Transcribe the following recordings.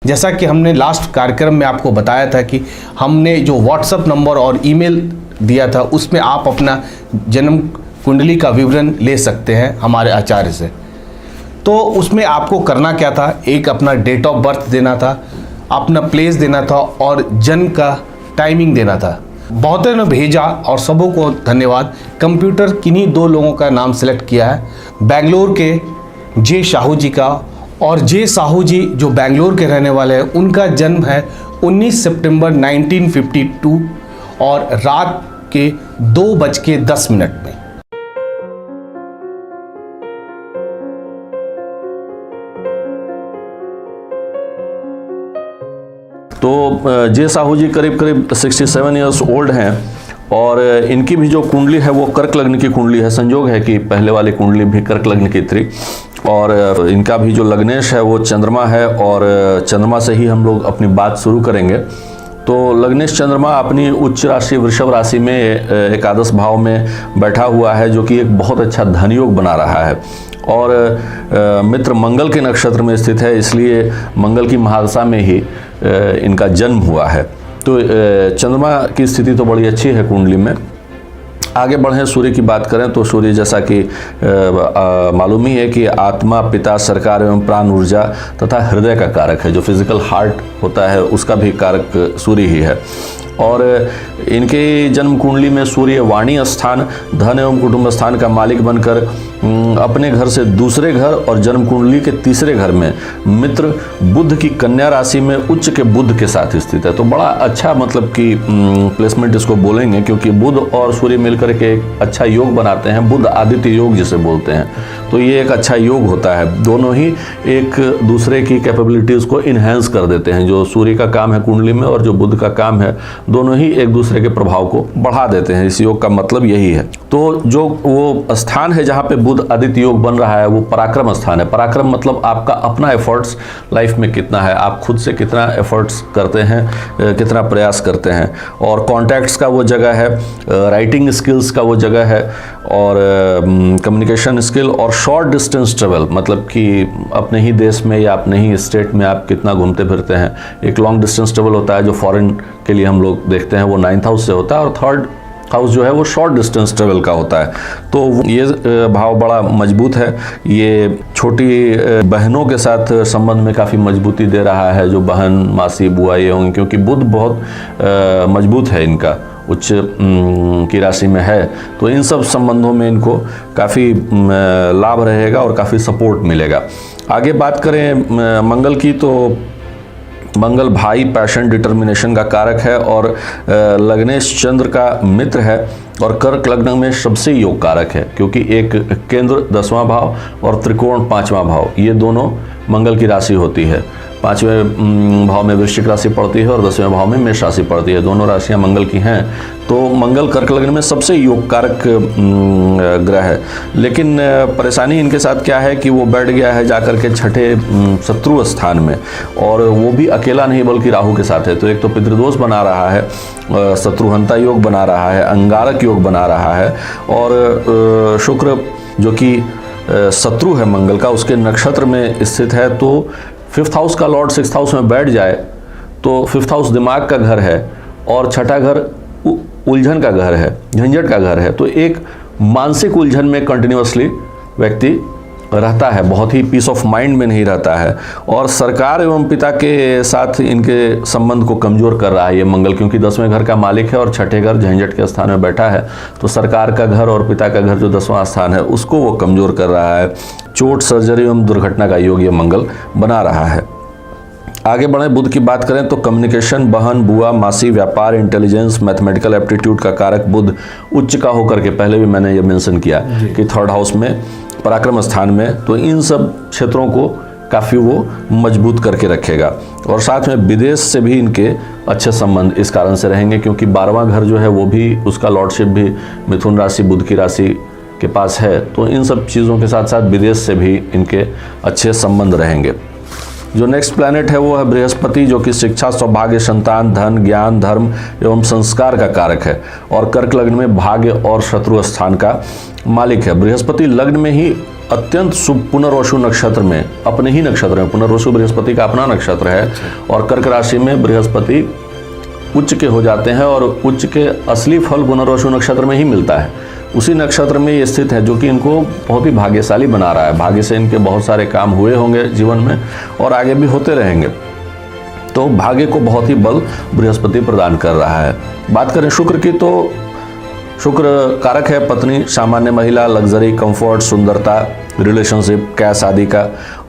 जैसा कि हमने लास्ट कार्यक्रम में आपको बताया था कि हमने जो व्हाट्सएप नंबर और ईमेल दिया था उसमें आप अपना जन्म कुंडली का विवरण ले सकते हैं हमारे आचार्य से। तो उसमें आपको करना क्या था, एक अपना डेट ऑफ बर्थ देना था, अपना प्लेस देना था और जन्म का टाइमिंग देना था। बहुतों ने भेजा और सबों को धन्यवाद। कंप्यूटर किन्हीं दो लोगों का नाम सेलेक्ट किया है, बेंगलोर के जे साहू जी का, और जे साहू जी जो बेंगलोर के रहने वाले हैं, उनका जन्म है 19 सितंबर 1952 और रात के 2:10 में। तो जे साहू जी करीब 67 ईयर्स ओल्ड हैं और इनकी भी जो कुंडली है वो कर्क लग्न की कुंडली है। संयोग है कि पहले वाली कुंडली भी कर्क लग्न की थी और इनका भी जो लग्नेश है वो चंद्रमा है और चंद्रमा से ही हम लोग अपनी बात शुरू करेंगे। तो लग्नेश चंद्रमा अपनी उच्च राशि वृषभ राशि में एकादश भाव में बैठा हुआ है, जो कि एक बहुत अच्छा धन योग बना रहा है और मित्र मंगल के नक्षत्र में स्थित है, इसलिए मंगल की महादशा में ही इनका जन्म हुआ है। तो चंद्रमा की स्थिति तो बड़ी अच्छी है कुंडली में। आगे बढ़ें, सूर्य की बात करें तो सूर्य जैसा कि मालूम ही है कि आत्मा, पिता, सरकार एवं प्राण ऊर्जा तथा हृदय का कारक है। जो फिजिकल हार्ट होता है उसका भी कारक सूर्य ही है। और इनके जन्म कुंडली में सूर्य वाणी स्थान, धन एवं कुटुंब स्थान का मालिक बनकर अपने घर से दूसरे घर और जन्म कुंडली के तीसरे घर में मित्र बुध की कन्या राशि में उच्च के बुध के साथ स्थित है। तो बड़ा अच्छा मतलब कि प्लेसमेंट इसको बोलेंगे, क्योंकि बुध और सूर्य मिलकर के एक अच्छा योग बनाते हैं, बुध आदित्य योग जिसे बोलते हैं। तो ये एक अच्छा योग होता है, दोनों ही एक दूसरे की कैपेबिलिटीज़ को इन्हेंस कर देते हैं। जो सूर्य का काम है कुंडली में और जो बुध का काम है, दोनों ही एक दूसरे के प्रभाव को बढ़ा देते हैं। इस योग का मतलब यही है। तो जो वो स्थान है जहाँ पे बुध आदित्य योग बन रहा है वो पराक्रम स्थान है। पराक्रम मतलब आपका अपना एफर्ट्स लाइफ में कितना है, आप खुद से कितना एफर्ट्स करते हैं, कितना प्रयास करते हैं। और कॉन्टैक्ट्स का वो जगह है, राइटिंग स्किल्स का वो जगह है और कम्युनिकेशन स्किल और शॉर्ट डिस्टेंस ट्रेवल, मतलब कि अपने ही देश में या अपने ही स्टेट में आप कितना घूमते फिरते हैं। एक लॉन्ग डिस्टेंस ट्रेवल होता है जो फॉरेन के लिए हम लोग देखते हैं, वो 9th हाउस से होता है और 3rd हाउस जो है वो शॉर्ट डिस्टेंस ट्रेवल का होता है। तो ये भाव बड़ा मजबूत है। ये छोटी बहनों के साथ संबंध में काफ़ी मजबूती दे रहा है, जो बहन, मासी, बुआ ये होंगी, क्योंकि बुध बहुत मजबूत है इनका, उच्च की राशि में है। तो इन सब संबंधों में इनको काफ़ी लाभ रहेगा और काफ़ी सपोर्ट मिलेगा। आगे बात करें मंगल की, तो मंगल भाई, पैशन, डिटर्मिनेशन का कारक है और लग्नेश चंद्र का मित्र है और कर्क लग्न में सबसे योग कारक है, क्योंकि एक केंद्र 10वां भाव और त्रिकोण 5वां भाव, ये दोनों मंगल की राशि होती है। 5वें भाव में वृश्चिक राशि पड़ती है और 10वें भाव में मेष राशि पड़ती है। दोनों राशियां मंगल की हैं। तो मंगल कर्क लग्न में सबसे योग कारक ग्रह है। लेकिन परेशानी इनके साथ क्या है कि वो बैठ गया है जाकर के 6ठे शत्रु स्थान में, और वो भी अकेला नहीं बल्कि राहु के साथ है। तो एक तो पितृदोष बना रहा है, शत्रुहंता योग बना रहा है, अंगारक योग बना रहा है और शुक्र जो कि शत्रु है मंगल का, उसके नक्षत्र में स्थित है। तो 5th हाउस का लॉर्ड 6th हाउस में बैठ जाए तो 5th हाउस दिमाग का घर है और 6ठा घर उलझन का घर है, झंझट का घर है। तो एक मानसिक उलझन में कंटिन्यूअसली व्यक्ति रहता है, बहुत ही पीस ऑफ माइंड में नहीं रहता है। और सरकार एवं पिता के साथ इनके संबंध को कमज़ोर कर रहा है ये मंगल, क्योंकि 10वें घर का मालिक है और 6ठे घर झंझट के स्थान में बैठा है। तो सरकार का घर और पिता का घर जो 10वां स्थान है उसको वो कमज़ोर कर रहा है। चोट, सर्जरी एवं दुर्घटना का योग ये मंगल बना रहा है। आगे बढ़े, बुध की बात करें तो कम्युनिकेशन, बहन, बुआ, मासी, व्यापार, इंटेलिजेंस, मैथमेटिकल एप्टीट्यूड का कारक बुध उच्च का होकर के, पहले भी मैंने ये मेंशन किया कि 3rd हाउस में पराक्रम स्थान में, तो इन सब क्षेत्रों को काफ़ी वो मजबूत करके रखेगा। और साथ में विदेश से भी इनके अच्छे संबंध इस कारण से रहेंगे, क्योंकि 12वां घर जो है वो भी, उसका लॉर्डशिप भी मिथुन राशि, बुध की राशि के पास है। तो इन सब चीज़ों के साथ साथ विदेश से भी इनके अच्छे संबंध रहेंगे। जो नेक्स्ट प्लैनेट है वो है बृहस्पति, जो कि शिक्षा, सौभाग्य, संतान, धन, ज्ञान, धर्म एवं संस्कार का कारक है और कर्क लग्न में भाग्य और शत्रु स्थान का मालिक है। बृहस्पति लग्न में ही अत्यंत शुभ पुनर्वसु नक्षत्र में, अपने ही नक्षत्र में, पुनर्वसु बृहस्पति का अपना नक्षत्र है, और कर्क राशि में बृहस्पति उच्च के हो जाते हैं, और उच्च के असली फल पुनर्वसु नक्षत्र में ही मिलता है। उसी नक्षत्र में ये स्थित है, जो कि इनको बहुत ही भाग्यशाली बना रहा है। भाग्य से इनके बहुत सारे काम हुए होंगे जीवन में और आगे भी होते रहेंगे, तो भाग्य को बहुत ही बल बृहस्पति प्रदान कर रहा है। बात करें शुक्र की, तो शुक्र कारक है पत्नी, सामान्य महिला, लग्जरी, कंफर्ट, सुंदरता, रिलेशनशिप, कैश आदि का।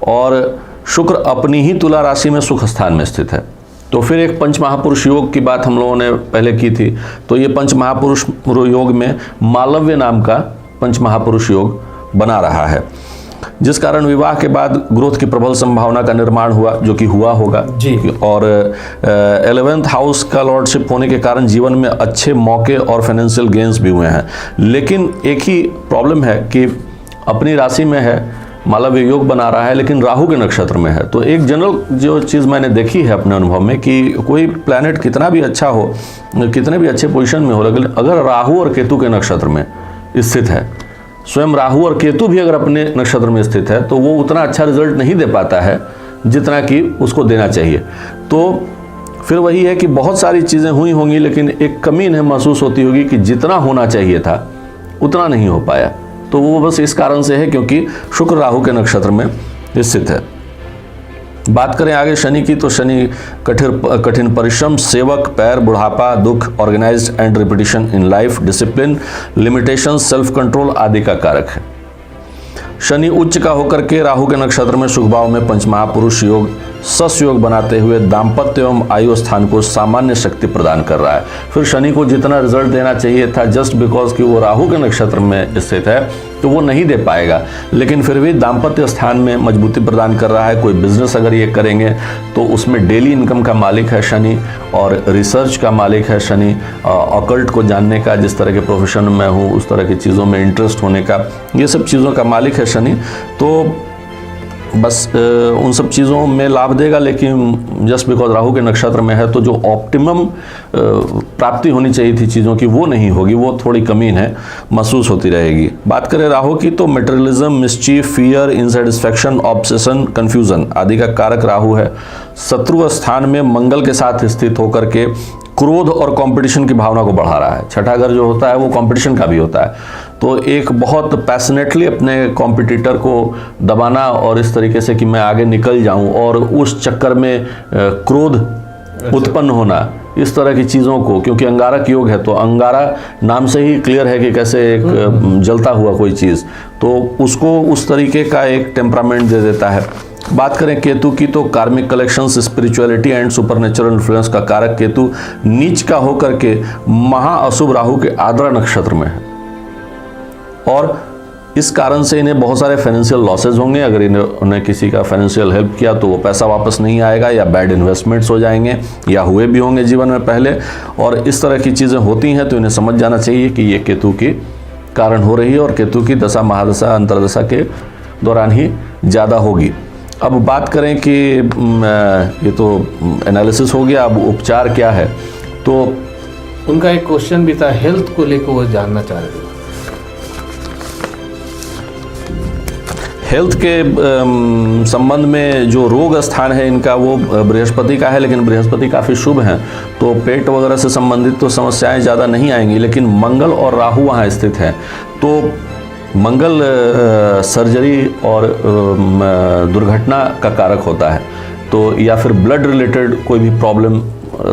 और शुक्र अपनी ही तुला राशि में सुख स्थान में स्थित है। तो फिर एक पंच महापुरुष योग की बात हम लोगों ने पहले की थी, तो ये पंच महापुरुष योग में मालव्य नाम का पंच महापुरुष योग बना रहा है, जिस कारण विवाह के बाद ग्रोथ की प्रबल संभावना का निर्माण हुआ, जो कि हुआ होगा जी। और 11th हाउस का लॉर्डशिप होने के कारण जीवन में अच्छे मौके और फाइनेंशियल गेन्स भी हुए हैं। लेकिन एक ही प्रॉब्लम है कि अपनी राशि में है, मालव्य योग बना रहा है, लेकिन राहु के नक्षत्र में है। तो एक जनरल जो चीज़ मैंने देखी है अपने अनुभव में, कि कोई प्लैनेट कितना भी अच्छा हो, कितने भी अच्छे पोजीशन में हो, लेकिन अगर राहु और केतु के नक्षत्र में स्थित है, स्वयं राहु और केतु भी अगर अपने नक्षत्र में स्थित है, तो वो उतना अच्छा रिजल्ट नहीं दे पाता है जितना कि उसको देना चाहिए। तो फिर वही है कि बहुत सारी चीज़ें हुई होंगी, लेकिन एक कमी इन्हें महसूस होती होगी कि जितना होना चाहिए था उतना नहीं हो पाया। तो वो बस इस कारण से है क्योंकि शुक्र राहु के नक्षत्र में स्थित है। बात करें आगे शनि की, तो शनि कठिन परिश्रम, सेवक, पैर, बुढ़ापा, दुख, organised and repetition in life, discipline, limitation, self control आदि का कारक है। शनि उच्च का होकर के राहु के नक्षत्र में शुभ भाव में पंच महापुरुष योग सस योग बनाते हुए दाम्पत्य एवं आयु स्थान को सामान्य शक्ति प्रदान कर रहा है। फिर शनि को जितना रिजल्ट देना चाहिए था, जस्ट बिकॉज कि वो राहु के नक्षत्र में स्थित है, तो वो नहीं दे पाएगा, लेकिन फिर भी दाम्पत्य स्थान में मजबूती प्रदान कर रहा है। कोई बिजनेस अगर ये करेंगे तो उसमें डेली इनकम का मालिक है शनि, और रिसर्च का मालिक है शनि, ऑकल्ट को जानने का, जिस तरह के प्रोफेशन में हूँ उस तरह की चीज़ों में इंटरेस्ट होने का, ये सब चीज़ों का मालिक है शनि। तो बस उन सब चीज़ों में लाभ देगा, लेकिन जस्ट बिकॉज राहु के नक्षत्र में है, तो जो ऑप्टिमम प्राप्ति होनी चाहिए थी चीज़ों की, वो नहीं होगी, वो थोड़ी कमी है महसूस होती रहेगी। बात करें राहु की, तो materialism, mischief, fear, insatisfaction, obsession, confusion आदि का कारक राहु है। शत्रु स्थान में मंगल के साथ स्थित होकर के क्रोध और कंपटीशन की भावना को बढ़ा रहा है। छठा घर जो होता है वो कंपटीशन का भी होता है, तो एक बहुत पैशनेटली अपने कॉम्पिटिटर को दबाना, और इस तरीके से कि मैं आगे निकल जाऊं, और उस चक्कर में क्रोध उत्पन्न होना, इस तरह की चीज़ों को, क्योंकि अंगारक योग है, तो अंगारा नाम से ही क्लियर है कि कैसे एक जलता हुआ कोई चीज़, तो उसको उस तरीके का एक टेम्परामेंट दे देता है। बात करें केतु की, तो कार्मिक collections, spirituality and supernatural influence का कारक केतु नीच का होकर के महाअशुभ राहु के आद्रा नक्षत्र में है, और इस कारण से इन्हें बहुत सारे फाइनेंशियल लॉसेज होंगे। अगर उन्हें किसी का फाइनेंशियल हेल्प किया तो वो पैसा वापस नहीं आएगा, या बैड इन्वेस्टमेंट्स हो जाएंगे, या हुए भी होंगे जीवन में पहले, और इस तरह की चीज़ें होती हैं। तो इन्हें समझ जाना चाहिए कि ये केतु की कारण हो रही है, और केतु की दशा महादशा अंतरदशा के दौरान ही ज़्यादा होगी। अब बात करें कि ये तो एनालिसिस हो गया, अब उपचार क्या है। तो उनका एक क्वेश्चन भी था हेल्थ को लेकर, वो जानना चाह रहे थे। हेल्थ के संबंध में जो रोग स्थान है इनका, वो बृहस्पति का है, लेकिन बृहस्पति काफ़ी शुभ हैं, तो पेट वगैरह से संबंधित तो समस्याएं ज़्यादा नहीं आएंगी। लेकिन मंगल और राहु वहाँ स्थित हैं, तो मंगल सर्जरी और दुर्घटना का कारक होता है, तो या फिर ब्लड रिलेटेड कोई भी प्रॉब्लम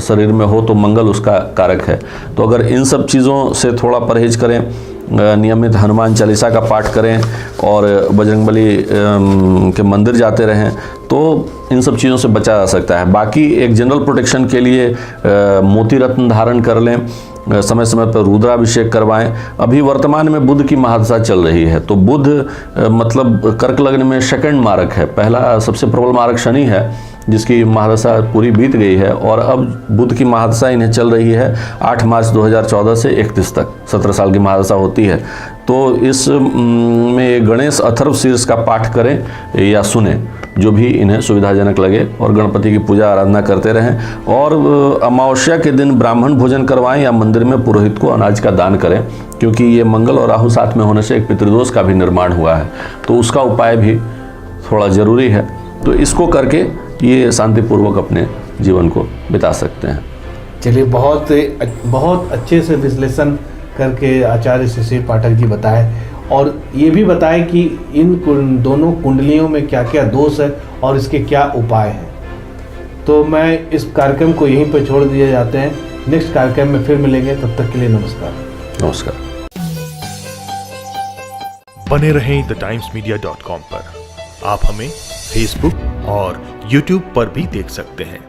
शरीर में हो तो मंगल उसका कारक है। तो अगर इन सब चीज़ों से थोड़ा परहेज करें, नियमित हनुमान चालीसा का पाठ करें और बजरंगबली के मंदिर जाते रहें, तो इन सब चीज़ों से बचा जा सकता है। बाकी एक जनरल प्रोटेक्शन के लिए मोती रत्न धारण कर लें, समय समय पर रुद्राभिषेक करवाएं। अभी वर्तमान में बुध की महादशा चल रही है, तो बुध मतलब कर्क लग्न में सेकंड मारक है, पहला सबसे प्रबल मारक शनि है जिसकी महादशा पूरी बीत गई है, और अब बुध की महादशा इन्हें चल रही है 8 मार्च 2014 से 31 तक, 17 साल की महादशा होती है। तो इस में गणेश अथर्व शीर्ष का पाठ करें या सुने, जो भी इन्हें सुविधाजनक लगे, और गणपति की पूजा आराधना करते रहें। और अमावस्या के दिन ब्राह्मण भोजन करवाएं या मंदिर में पुरोहित को अनाज का दान करें, क्योंकि ये मंगल और राहु साथ में होने से एक पितृदोष का भी निर्माण हुआ है, तो उसका उपाय भी थोड़ा ज़रूरी है। तो इसको करके ये शांतिपूर्वक अपने जीवन को बिता सकते हैं। चलिए, बहुत अच्छे से विश्लेषण करके आचार्य शिशिर पाठक जी बताए, और ये भी बताए कि इन दोनों कुंडलियों में क्या क्या दोष है और इसके क्या उपाय हैं। तो मैं इस कार्यक्रम को यहीं पर छोड़ दिए जाते हैं। नेक्स्ट कार्यक्रम में फिर मिलेंगे, तब तक के लिए नमस्कार। नमस्कार। बने रहें TheTimesMedia.com पर। आप हमें फेसबुक और यूट्यूब पर भी देख सकते हैं।